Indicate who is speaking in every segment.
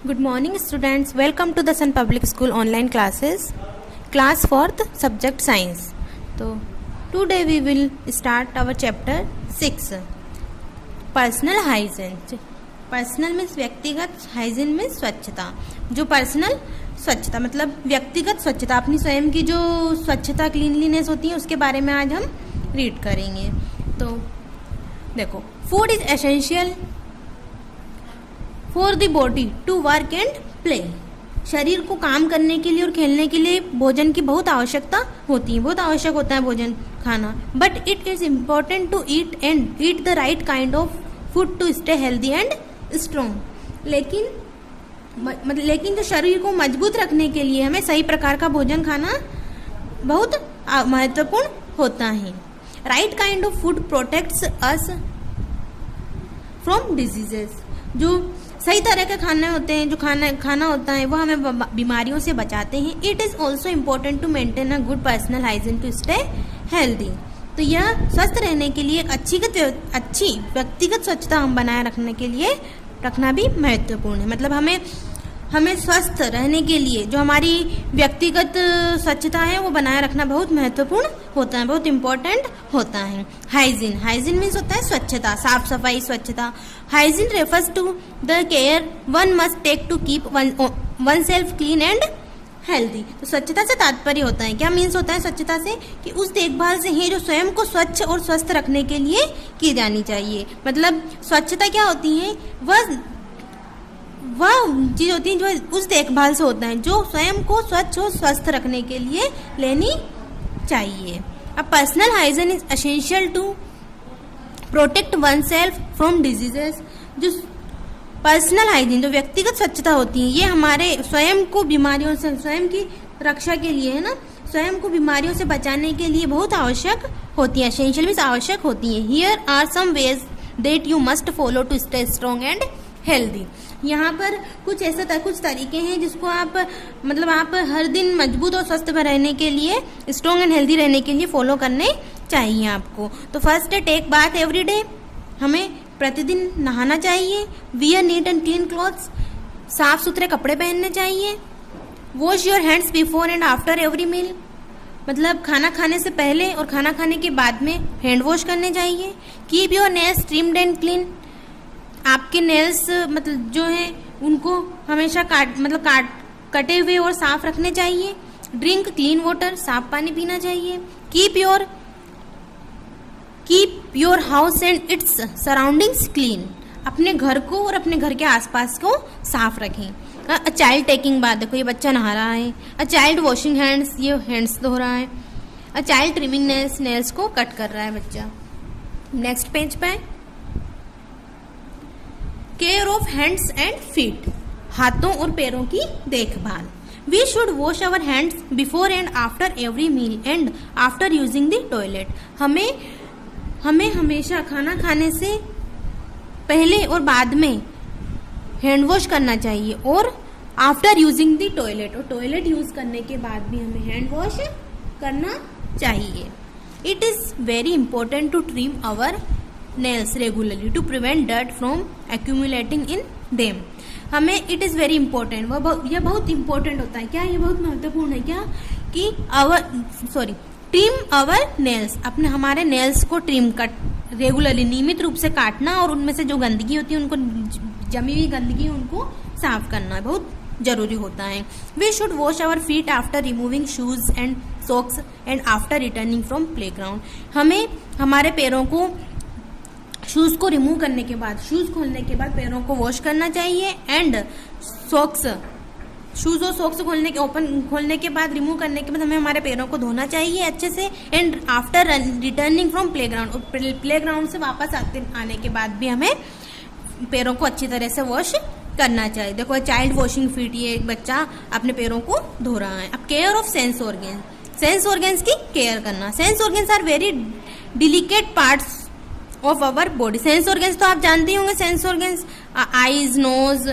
Speaker 1: Good morning students, welcome to the Sun Public School online classes, class 4th subject science. So today we will start our chapter 6, personal hygiene. Personal means व्यक्तिगत, hygiene means स्वच्छता. जो personal स्वच्छता मतलब व्यक्तिगत स्वच्छता, अपनी स्वयं की जो स्वच्छता क्लीनलीनेस होती है उसके बारे में आज हम रीड करेंगे. तो देखो, food is essential for the body to work and play. शरीर को काम करने के लिए और खेलने के लिए भोजन की बहुत आवश्यकता होती है, बहुत आवश्यक होता है भोजन खाना. But it is important to eat the right kind of food to stay healthy and strong. लेकिन जो शरीर को मजबूत रखने के लिए हमें सही प्रकार का भोजन खाना बहुत महत्वपूर्ण होता है. Right kind of food protects us from diseases. जो सही तरह के खाने होते हैं, जो खाना होता है वो हमें बीमारियों से बचाते हैं. It is also important to maintain a good personal hygiene to stay healthy. तो यह स्वस्थ रहने के लिए एक अच्छी व्यक्तिगत स्वच्छता हम बनाए रखना भी महत्वपूर्ण है. मतलब हमें स्वस्थ रहने के लिए जो हमारी व्यक्तिगत स्वच्छता है वो बनाए रखना बहुत महत्वपूर्ण होता है, बहुत इम्पोर्टेंट होता है. हाइजीन मीन्स होता है स्वच्छता, साफ सफाई, स्वच्छता. Hygiene refers to the care one must take to keep oneself clean and healthy. तो स्वच्छता से तात्पर्य होता है, क्या मीन्स होता है स्वच्छता से, कि उस देखभाल से है जो स्वयं को स्वच्छ और स्वस्थ रखने के लिए की जानी चाहिए. मतलब स्वच्छता क्या होती है, वह चीज होती है जो उस देखभाल से होता है जो स्वयं को स्वच्छ और स्वस्थ रखने के लिए लेनी चाहिए. अब personal hygiene is essential to protect oneself from diseases. जो पर्सनल हाइजीन, जो व्यक्तिगत स्वच्छता होती है, ये हमारे स्वयं को बीमारियों से, स्वयं की रक्षा के लिए है ना, स्वयं को बीमारियों से बचाने के लिए बहुत आवश्यक होती है. एसेंशियल मीन्स आवश्यक होती है. Here are some ways that you must follow to stay strong and healthy. यहाँ पर कुछ तरीके हैं जिसको आप हर दिन मजबूत और स्वस्थ रहने के लिए, स्ट्रॉन्ग एंड हेल्दी रहने के लिए फॉलो करने चाहिए आपको. तो फर्स्ट है टेक बाथ एवरी डे. हमें प्रतिदिन नहाना चाहिए. Wear neat and clean clothes. साफ सुथरे कपड़े पहनने चाहिए. Wash your hands before and after every meal. मतलब खाना खाने से पहले और खाना खाने के बाद में हैंड वॉश करने चाहिए. Keep your nails trimmed and clean. आपके नेल्स मतलब जो है उनको हमेशा कटे हुए और साफ रखने चाहिए. Drink clean water. साफ पानी पीना चाहिए. Keep your house and it's surroundings clean. अपने घर को और अपने घर के आसपास को साफ रखें. A child taking bath. देखो, ये बच्चा नहा रहा है. A child washing hands. ये हैंड्स धो रहा है. अ चाइल्ड ट्रिमिंग नेल्स को कट कर रहा है बच्चा. नेक्स्ट पेज पे care of hands and feet. हाथों और पैरों की देखभाल. We should wash our hands before and after every meal and after using the toilet. हमें हमेशा खाना खाने से पहले और बाद में हैंड वॉश करना चाहिए और आफ्टर यूजिंग द टॉयलेट, और टॉयलेट यूज करने के बाद भी हमें हैंड वॉश करना चाहिए. It is very important to trim our nails regularly to prevent dirt from accumulating in them. हमें इट इज वेरी इंपॉर्टेंट, यह बहुत इंपॉर्टेंट होता है. क्या ये बहुत महत्वपूर्ण है क्या, कि ट्रिम अवर नेल्स. अपने हमारे नेल्स को रेगुलरली नियमित रूप से काटना और उनमें से जो गंदगी होती है, उनको जमी हुई गंदगी उनको साफ करना बहुत जरूरी होता है. We should wash our feet after removing shoes and socks and after returning from playground. हमें हमारे पैरों को शूज को रिमूव करने के बाद, शूज खोलने के बाद पैरों को वॉश करना चाहिए. एंड शूज और सॉक्स खोलने के बाद, रिमूव करने के बाद हमें हमारे पैरों को धोना चाहिए अच्छे से. And after returning from playground, और प्लेग्राउंड से वापस आने के बाद भी हमें पैरों को अच्छी तरह से वॉश करना चाहिए. देखो, चाइल्ड वॉशिंग फीट, ये एक बच्चा अपने पैरों को धो रहा है. अब केयर ऑफ सेंस ऑर्गेन्स की केयर करना. Sense organs are very delicate parts of our body. Sense organs तो आप जानते ही होंगे. Sense organs eyes, nose,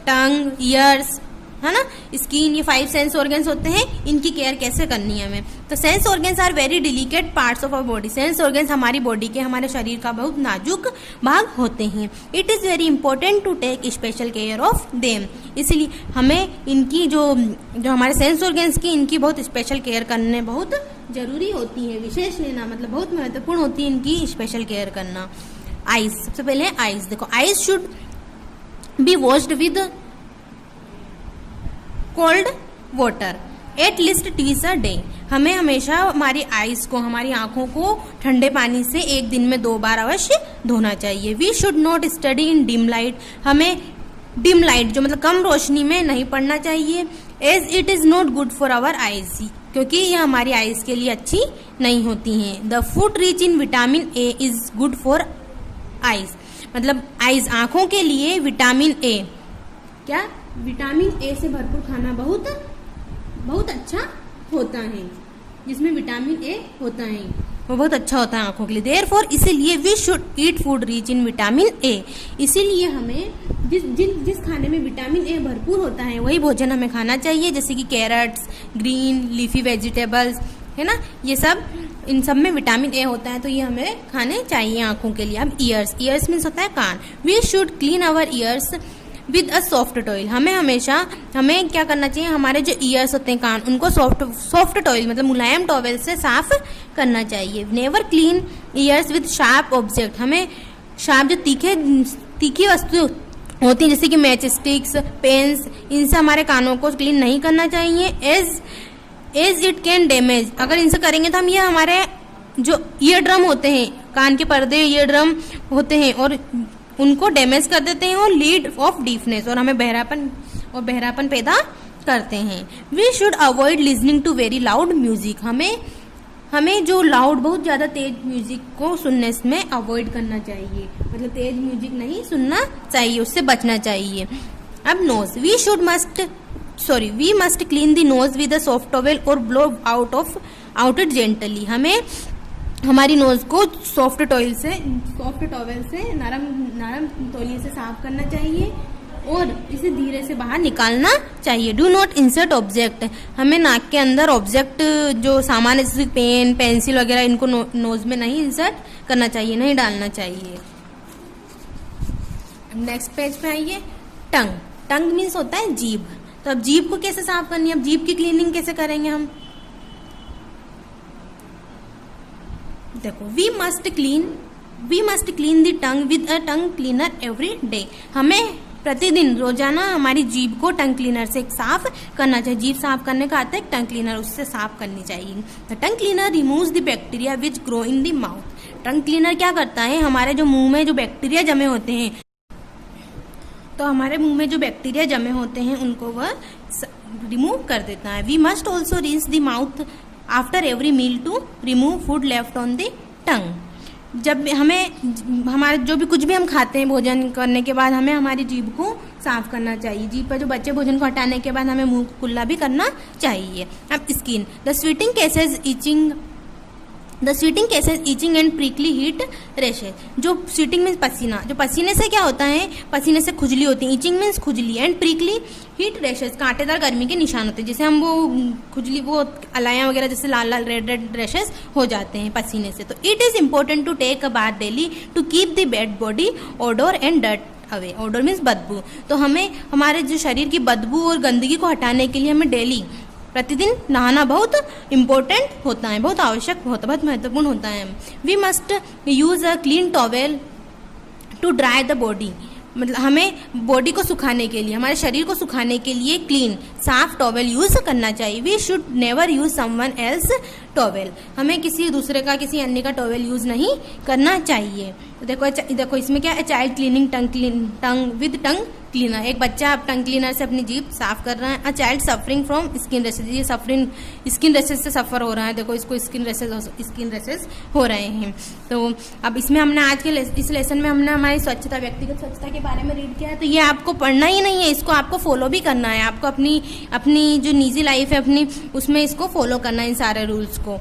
Speaker 1: tongue, ears, है ना। स्किन, ये 5 सेंस ऑर्गन्स होते हैं, इनकी केयर कैसे करनी है हमें। तो sense organs are very delicate parts of our body. Sense organs हमारी बॉडी के, हमारे शरीर का बहुत नाजुक भाग होते हैं। It is very important to take special care of them. इसलिए हमें इनकी जो हमारे सेंस ऑर्गन्स की, इनकी बहुत स्पेशल केयर करने बहुत जरूरी होती है। विशेष लेना मतलब बहुत महत्वपूर्ण होती है इनकी स्पेशल केयर करना। आइज, सबसे पहले आइज देखो, eyes should be washed with cold water at least twice a day. हमें हमेशा हमारी आइज को, हमारी आंखों को ठंडे पानी से एक दिन में 2 बार अवश्य धोना चाहिए। We should not study in dim light. हमें डिम लाइट जो मतलब कम रोशनी में नहीं पढ़ना चाहिए। As it is not good for our eyes, क्योंकि यह हमारी आइज के लिए अच्छी नहीं होती हैं। The food rich in vitamin A is good for eyes. मतलब आइज, आंखों के लिए विटामिन ए, क्या विटामिन ए से भरपूर खाना बहुत बहुत अच्छा होता है। जिसमें विटामिन ए होता है वो बहुत अच्छा होता है आंखों के लिए। देयरफॉर इसीलिए we should eat food rich in vitamin A. इसीलिए हमें जिस खाने में विटामिन ए भरपूर होता है वही भोजन हमें खाना चाहिए, जैसे कि कैरेट्स, ग्रीन लीफी वेजिटेबल्स, है ना, ये सब, इन सब में विटामिन ए होता है, तो ये हमें खाने चाहिए आंखों के लिए। अब ईयर्स, ईयर्स मीन्स होता है कान। We should clean our ears with a soft towel. हमें क्या करना चाहिए, हमारे जो ईयर्स होते हैं कान, उनको सॉफ्ट टॉयल मतलब मुलायम टॉवेल से साफ करना चाहिए। Never clean years with sharp object. हमें शार्प जो तीखी वस्तु होती है, जैसे कि मैच स्टिक्स, पेन्स, इनसे हमारे कानों को क्लीन नहीं करना चाहिए। As it can damage. अगर इनसे करेंगे तो हम ये हमारे जो ईयर ड्रम होते हैं, कान के पर्दे ईयर ड्रम होते हैं, और उनको डैमेज कर देते हैं, और लीड ऑफ डीफनेस, और हमें बहरापन पैदा करते हैं। We should avoid listening to very loud music. हमें जो लाउड, बहुत ज्यादा तेज म्यूजिक को सुनने में अवॉइड करना चाहिए। मतलब तेज म्यूजिक नहीं सुनना चाहिए, उससे बचना चाहिए। अब nose, we must clean the nose with a soft towel और ब्लो आउट इट जेंटली। हमें हमारी नोज को सॉफ्ट टॉवेल से, नरम तौलिए से साफ करना चाहिए, और इसे धीरे से बाहर निकालना चाहिए। Do not insert object. हमें नाक के अंदर ऑब्जेक्ट, जो सामान है जैसे पेन, पेंसिल वगैरह, इनको नोज में नहीं इंसर्ट करना चाहिए, नहीं डालना चाहिए। नेक्स्ट पेज पे आइए। टंग मीन्स होता है जीभ। तो अब जीभ को कैसे साफ करनी है, अब जीभ की क्लीनिंग कैसे करेंगे हम, देखो, we must clean the tongue with a tongue cleaner every day. हमें प्रतिदिन, रोजाना हमारी जीभ को टंग क्लीनर से साफ करना चाहिए। जीभ साफ करने का आता है टंग क्लीनर, उससे साफ करनी चाहिए। The tongue cleaner removes the bacteria which grow in the mouth. Tongue cleaner क्या करता है, हमारे जो मुंह में जो बैक्टीरिया जमे होते हैं, तो हमारे मुंह में जो बैक्टीरिया जमे होते हैं उनको वह रिमूव कर देता है। We must also rinse the mouth after every meal to remove food left on the tongue. जब हमारे जो भी कुछ भी हम खाते हैं भोजन करने के बाद, हमें हमारी जीभ को साफ करना चाहिए। जीभ पर जो बचे भोजन को हटाने के बाद हमें मुंह कुल्ला भी करना चाहिए। अब skin, the sweating cases etching and prickly heat rashes. जो स्वेटिंग मीन्स पसीना, जो पसीने से क्या होता है, पसीने से खुजली होती है। इचिंग मीन्स खुजली, एंड प्रिकली हीट रैशेज, कांटेदार गर्मी के निशान होते हैं। जैसे हम वो खुजली, वो अलायां वगैरह, जैसे लाल लाल रेड रैशेज हो जाते हैं पसीने से। तो it is important to take a bath daily to keep the bed body odour and dirt away. Odour means बदबू। तो हमें हमारे जो शरीर की बदबू और गंदगी को हटाने के लिए हमें डेली, प्रतिदिन नहाना बहुत इम्पोर्टेंट होता है, बहुत आवश्यक होता है, बहुत महत्वपूर्ण होता है। We must use a clean towel to dry the body. मतलब हमें बॉडी को सुखाने के लिए, हमारे शरीर को सुखाने के लिए क्लीन, साफ टॉवेल यूज करना चाहिए। We should never use someone else towel. हमें किसी दूसरे का, किसी अन्य का टॉवेल यूज नहीं करना चाहिए। देखो इसमें क्या है, child cleaning tongue with tongue cleaner. एक बच्चा अब टंग क्लीनर से अपनी जीभ साफ कर रहा है। A child suffering from skin rashes, ये स्किन रेसेस से सफर हो रहा है। देखो इसको स्किन रेसेस हो रहे हैं। तो अब इसमें हमने आज के इस लेसन में हमने हमारी स्वच्छता, व्यक्तिगत स्वच्छता के बारे में रीड किया है। तो ये आपको पढ़ना ही नहीं है, इसको आपको फॉलो भी करना है। आपको अपनी जो निजी लाइफ है अपनी, उसमें इसको फॉलो करना है, इन सारे रूल्स को।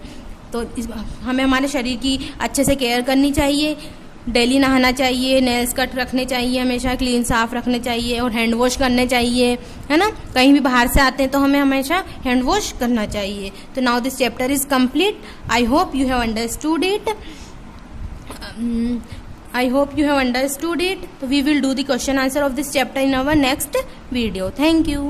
Speaker 1: तो हमें हमारे शरीर की अच्छे से केयर करनी चाहिए। डेली नहाना चाहिए, नेल्स कट रखने चाहिए, हमेशा क्लीन साफ रखने चाहिए और हैंड वॉश करने चाहिए, है ना। कहीं भी बाहर से आते हैं तो हमें हमेशा हैंड वॉश करना चाहिए। तो now this chapter is complete. I hope you have understood it. I hope you have understood it. We will do the question answer of this chapter in our next video. Thank you.